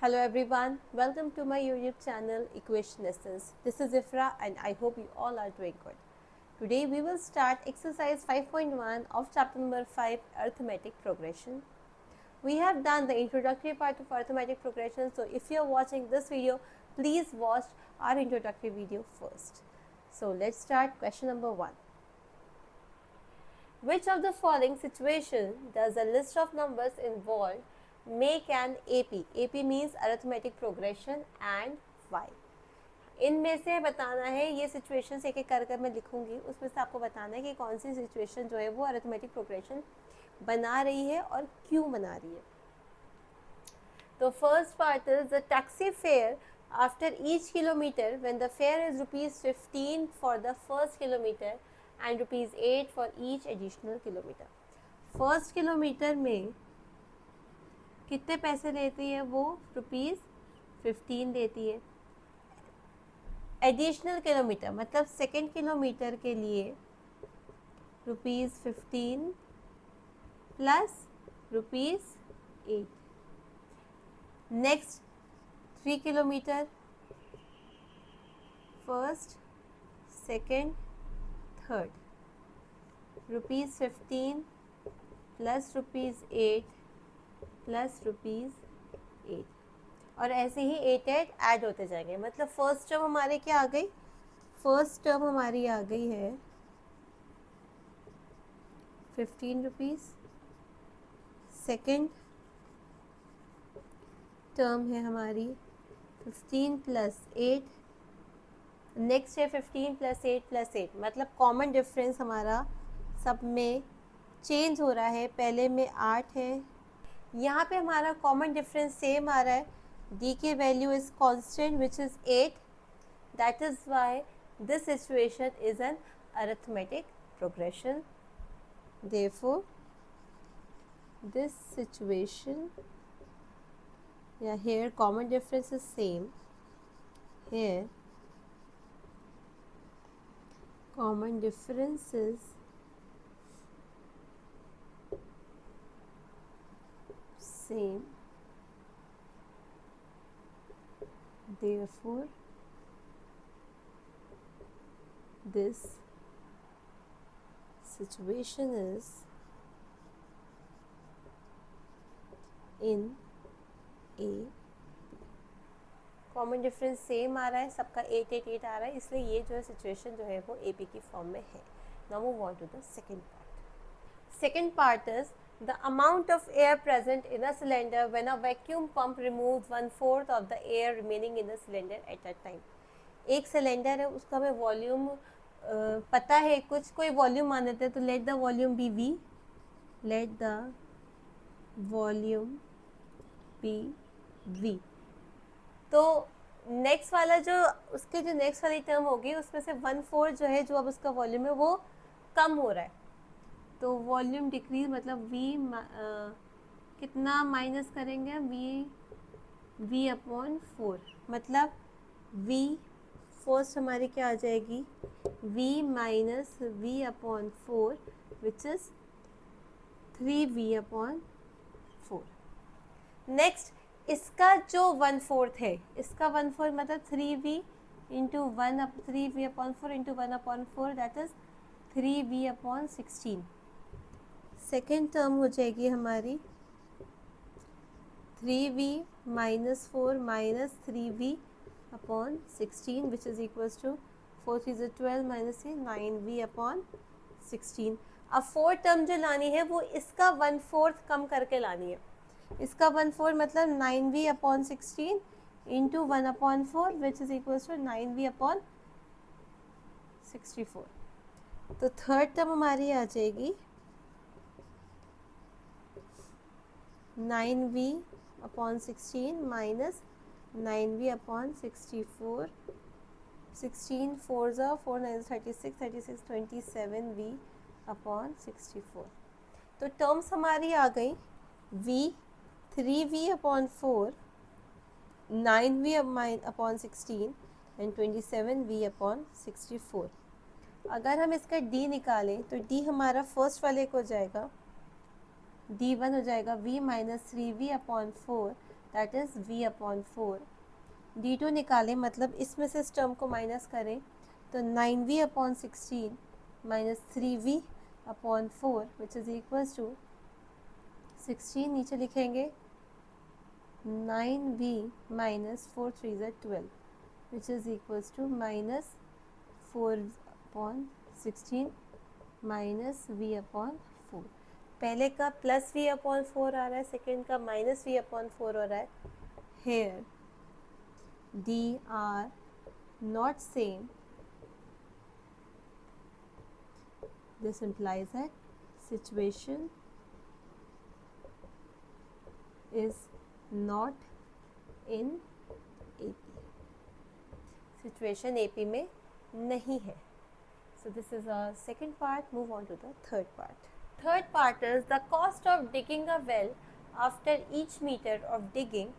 Hello everyone, welcome to my YouTube channel Equation Lessons. This is Ifra and I hope you all are doing good. Today we will start exercise 5.1 of chapter number 5, arithmetic progression. We have done the introductory part of arithmetic progression, so if you are watching this video, please watch our introductory video first. So let's start question number 1. Which of the following situation does a list of numbers involved make an AP? AP means arithmetic progression and y. इनमें से बताना है, ये situations एक एक कर मैं लिखूंगी, उसमें से आपको बताना है कि कौन सी सिचुएशन जो है वो अरिथमेटिक प्रोग्रेशन बना रही है और क्यों बना रही है. तो first part is the taxi fare after each kilometre when the fair is ₹15 for the first kilometre and ₹8 for each additional kilometre. First kilometre में कितने पैसे लेती है वो? ₹15 देती है. एडिशनल किलोमीटर मतलब सेकेंड किलोमीटर के लिए ₹15 plus ₹8. Next 3 kilometre, first second third, ₹15 plus ₹8 plus ₹8 और ऐसे ही 8 ऐड होते जाएंगे. मतलब फर्स्ट टर्म हमारे क्या आ गई? फर्स्ट टर्म हमारी आ गई है ₹15. सेकेंड टर्म है हमारी 15 प्लस 8. नेक्स्ट है 15 प्लस 8 प्लस 8. मतलब कॉमन डिफरेंस हमारा सब में चेंज हो रहा है. पहले में 8 है, यहाँ पे हमारा कॉमन डिफरेंस सेम आ रहा है. डी की value is constant which is 8. That is why this situation is an arithmetic progression. Therefore this situation, या here common difference is same. Here common difference is same, therefore this situation is in A. Common difference same आ रहा है, सबका 8 8 8 आ रहा है, इसलिए ये जो है सिचुएशन जो है वो AP की फॉर्म में है. Now move on to the second part. Second part is the amount of air present in a cylinder when a vacuum pump removes 1/4 of the air remaining in the cylinder at a time. एक cylinder है, उसका हमें volume पता है, कुछ कोई volume मान लेते हैं. तो let the volume be V. Let the volume be V. तो नेक्स्ट वाला जो उसके जो नेक्स्ट वाली टर्म होगी उसमें से 1/4 जो है, जो अब उसका वॉल्यूम है वो कम हो रहा है. तो वॉल्यूम डिक्रीज मतलब V कितना माइनस करेंगे? V upon 4. मतलब V फर्स्ट हमारी क्या आ जाएगी? V minus V upon 4 which is 3V upon 4. Next इसका जो 1/4 है, इसका 1/4 मतलब 3V into 3V upon 4 into 1 upon 4 that is 3V upon 16. Second term हो जाएगी हमारी 3V minus 4 minus 3V upon 16 which is equals to 4 3 = 12 minus 9V upon 16. अब fourth term जो लानी है वो इसका 1/4 कम करके लानी है. इसका 1/4 मतलब 9V upon 16 into 1 upon 4 which is equals to 9V upon 64. तो थर्ड टर्म हमारी आ जाएगी 9V upon 16 minus 9V upon 64. 16 4 ज़ा 4 9 36 36 27V अपॉन 64. तो टर्म्स हमारी आ गई V 3V upon 4, 9V upon 16 and 27V upon 64. अगर हम इसका D निकालें तो D हमारा फर्स्ट वाले को हो जाएगा D1 हो जाएगा V minus 3V upon 4 that is v upon 4। d2 निकालें, मतलब इसमें से इस टर्म को माइनस करें तो 9v upon 16 minus 3v upon 4 which is equals to 16, नीचे लिखेंगे 9v माइनस 4 3 ज़ा 12 which is equals to minus 4 upon 16 minus v upon 4। पहले का प्लस v अपॉन 4 आ रहा है, सेकेंड का माइनस v अपॉन 4 हो रहा है। Here d are not same, this implies that situation is not in AP, situation AP में नहीं है। So this is our second part. Move on to the third part. Third part is the cost of digging a well after each meter of digging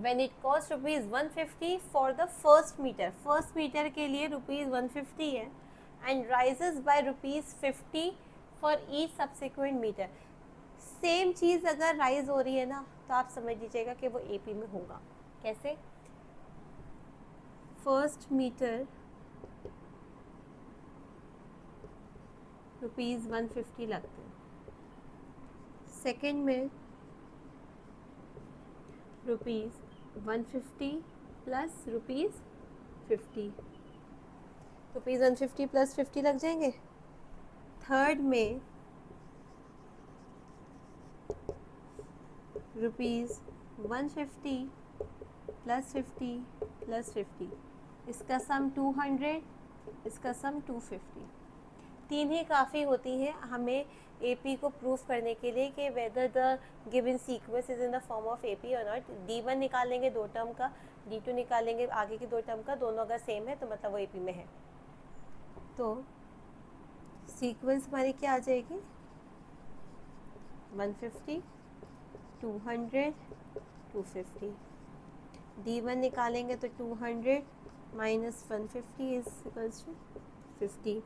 when it costs rupees 150 for the first meter. First meter के लिए rupees 150 है and rises by rupees 50 for each subsequent meter. Same चीज़ अगर rise हो रही है ना तो आप समझ लीजिएगा कि वो एपी में होगा। कैसे? फर्स्ट मीटर रुपीज़ 150 लगते हैं, सेकेंड में rupees 150 plus rupees 50, rupees 150 plus 50 लग जाएंगे। थर्ड में रुपीज़ 150 प्लस 50 प्लस 50, इसका सम 200, इसका सम 250। तीन ही काफ़ी होती हैं हमें एपी को प्रूफ करने के लिए कि whether the given sequence is in the form of AP और नॉट। d1 निकालेंगे दो टर्म का, d2 निकालेंगे आगे के दो टर्म का, दोनों अगर सेम है तो मतलब वो एपी में है। तो सीक्वेंस हमारी क्या आ जाएगी? 150 200 250। d1 निकालेंगे तो 200 minus 150 is equals to 50।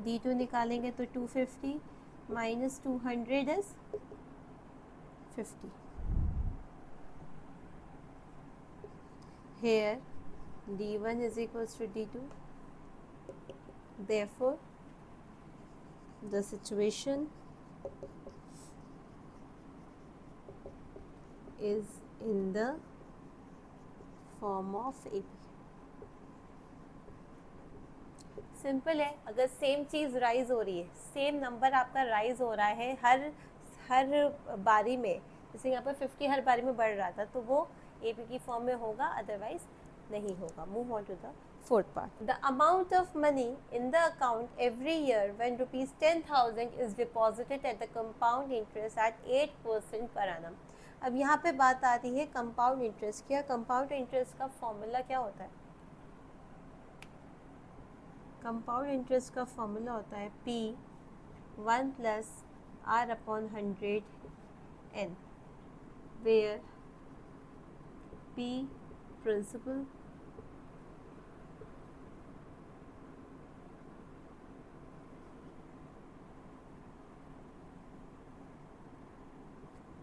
d2 निकालेंगे तो 250 minus 200 is 50। Here d1 is equals to d2, therefore the situation is in the form of AP। Simple है, अगर सेम चीज़ राइज हो रही है, सेम नंबर आपका राइज हो रहा है हर बारी में, जैसे यहाँ पर 50 हर बारी में बढ़ रहा था तो वो AP की फॉर्म में होगा, अदरवाइज नहीं होगा। Move on to the fourth part. The amount of money in the account every year when rupees 10,000 is deposited at the compound interest at 8% per annum। अब यहाँ पे बात आती है कंपाउंड इंटरेस्ट की। कंपाउंड इंटरेस्ट का फॉर्मूला क्या होता है? कंपाउंड इंटरेस्ट का फॉर्मूला होता है P1 plus R upon 100N, where P principal,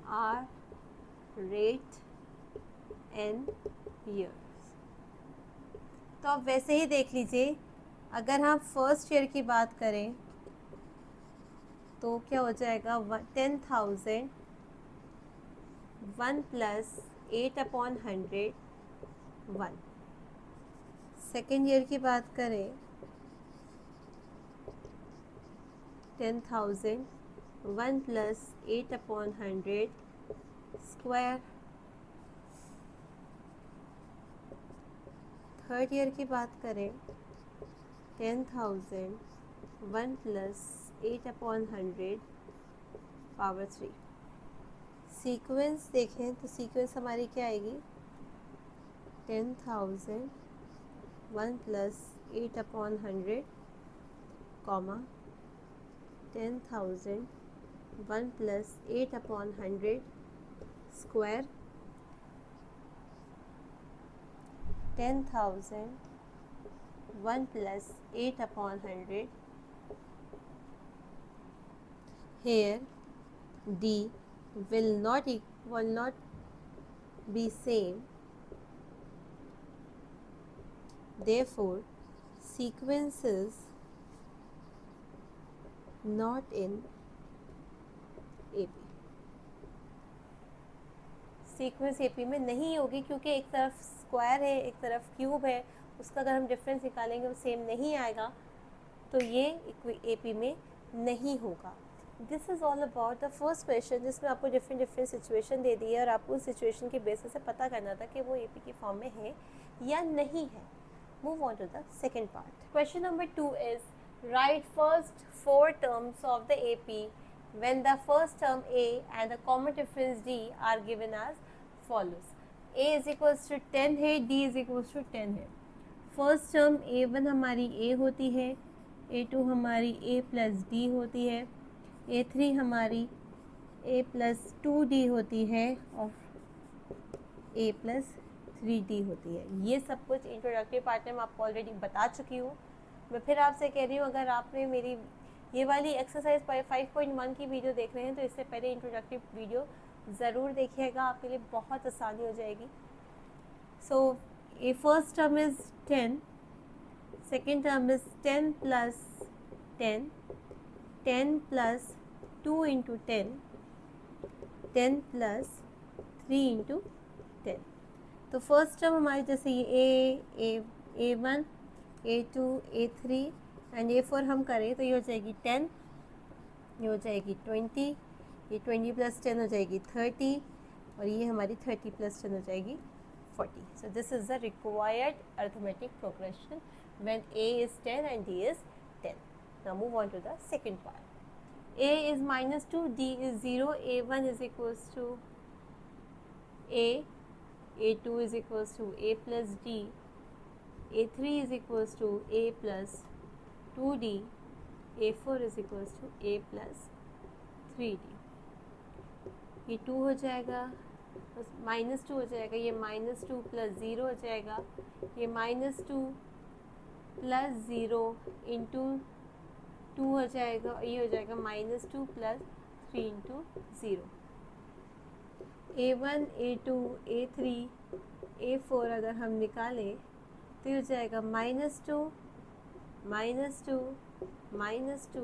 R rate, N years. तो आप वैसे ही देख लीजिए, अगर हम फर्स्ट ईयर की बात करें तो क्या हो जाएगा? 10,000 1 प्लस 8 अपॉन 100 1। सेकेंड ईयर की बात करें 10,000 1 plus 8 upon 100 square. Third year की बात करें 10,000 1 प्लस 8 अपॉन 100 पावर 3। सीक्वेंस देखें तो सीक्वेंस हमारी क्या आएगी? 10,000 1 plus 8 upon 100 comma 10,000 1 plus 8 upon 100 square, 10,000 1 plus 8 upon 100. Here D will not be same, therefore sequences not in AP. Sequence AP में नहीं होगी क्योंकि एक तरफ स्क्वायर है एक तरफ क्यूब है, उसका अगर हम डिफरेंस निकालेंगे वो सेम नहीं आएगा, तो ये AP में नहीं होगा. This is all about the first question जिसमें आपको डिफरेंट सिचुएशन दे दी है और आपको उस सिचुएशन के बेसिस से पता करना था कि वो AP की फॉर्म में है या नहीं है. Move on to the second part. Question number 2 is right first 4 terms of the AP when the first term A and the common difference D are given as follows. A is equals to 10 है, D is equals to 10 है. First term A1 हमारी A होती है, A2 हमारी A plus D होती है, A3 हमारी A plus 2D होती है और A प्लस 3D होती है. ये सब कुछ इंट्रोडक्टरी पार्ट में मैं आपको ऑलरेडी बता चुकी हूँ. मैं फिर आपसे कह रही हूँ, अगर आपने मेरी ये वाली एक्सरसाइज 5.1 की वीडियो देख रहे हैं तो इससे पहले इंट्रोडक्टरी वीडियो ज़रूर देखिएगा, आपके लिए बहुत आसानी हो जाएगी. सो A first term is 10, second term is 10 plus 10, 10 plus 2 into 10, 10 plus 3 into 10. तो फर्स्ट टर्म हमारी जैसे ये A1, A2, A3 and A4 हम करें तो ये हो जाएगी 10, ये हो जाएगी 20, ये 20 प्लस 10 हो जाएगी 30 और ये हमारी 30 प्लस 10 हो जाएगी 40. So this is the required arithmetic progression when A is 10 and D is 10. Now move on to the second part. A is minus 2, D is 0, A1 is equals to A, A2 is equals to A plus D, A3 is equals to A plus 2D, A4 is equals to A plus 3D. ये 2 हो जाएगा, minus 2 हो जाएगा, ये minus 2 plus 0 हो जाएगा, ये minus 2 plus 0 into 2 हो जाएगा, ये हो जाएगा minus 2 plus 3 into 0. A1, A2, A3, A4 अगर हम निकालें तो ये हो जाएगा minus 2, minus 2, minus 2,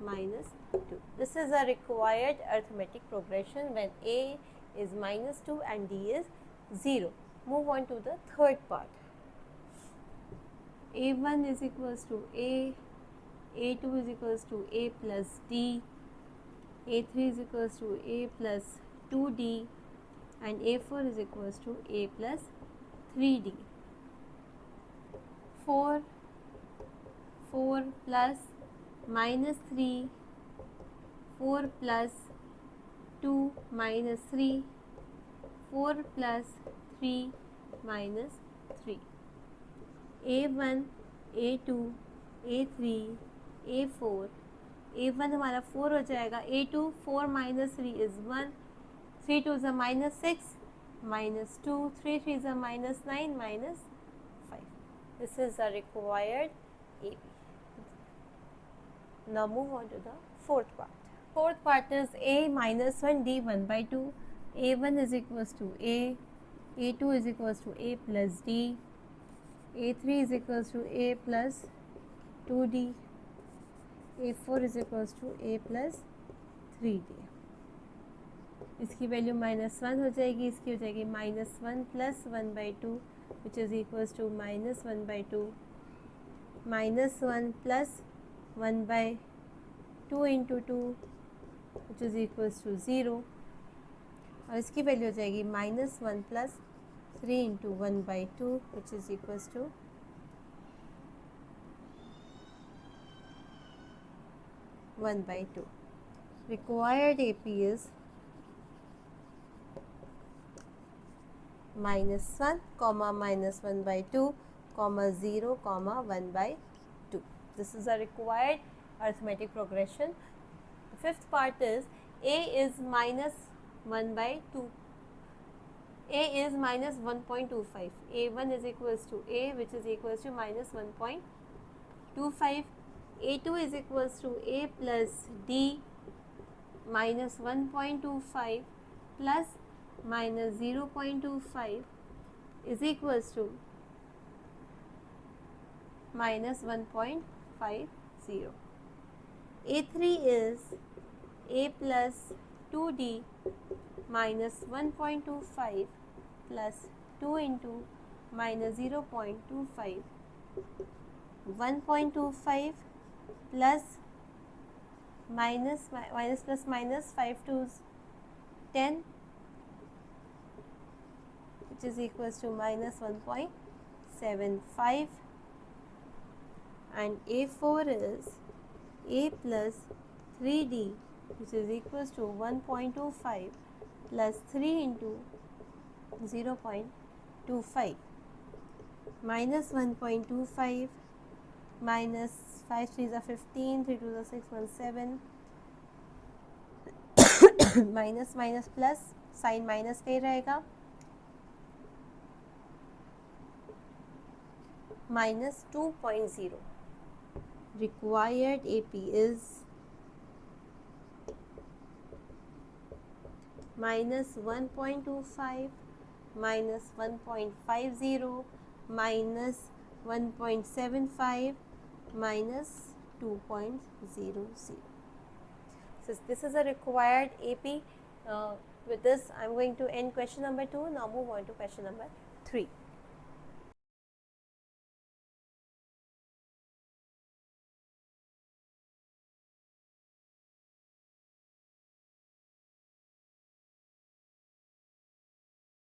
minus 2. This is a required arithmetic progression when A is minus 2 and D is 0. Move on to the third part. A1 is equals to A, A2 is equals to A plus D, A3 is equals to A plus 2D and A4 is equals to A plus 3D. 4 plus minus 3, 4 plus 2 minus 3, 4 plus 3 minus 3. A1, A2, A3, A4. A1 हमारा 4 हो जाएगा, A2 4 minus 3 is 1, 3 2 is a minus 6, minus 2, 3 3 is a minus 9, minus 5. This is the required AP. Now move on to the fourth part. Fourth part is A minus 1 D 1 by 2. A1 is equals to A, A2 is equals to A plus D, A3 is equals to A plus 2D, A4 is equals to A plus 3D. इसकी value minus 1 हो जाएगी, इसकी हो जाएगी minus 1 plus 1 by 2 which is equals to minus 1 by 2, minus 1 plus 1 by 2 into 2 which is equals to 0 और इसकी value हो जाएगी minus 1 plus 3 into 1 by 2 which is equals to 1 by 2. Required AP is minus 1 comma minus 1 by 2 comma 0 comma 1 by 2. This is a required arithmetic progression. The fifth part is A is minus 1 by 2. A is minus 1.25. A1 is equals to A which is equals to minus 1.25. A2 is equals to A plus D minus 1.25 plus minus 0.25 is equals to minus 1.50. A3 is A plus 2D minus 1.25 plus 2 into minus 0.25, 1.25 plus minus plus minus 5 2's 10, which is equals to minus 1.75, and A4 is A plus 3D, which is equals to 1.25 plus 3 into 0.25, minus 1.25 minus 5 3s are 15, 3 2s are 6, 1 7, minus minus plus, sign minus का ही रहेगा, minus 2.0. Required AP is minus 1.25 minus 1.50 minus 1.75 minus 2.00. So this is a required AP. With this I am going to end question number 2. Now move on to question number 3.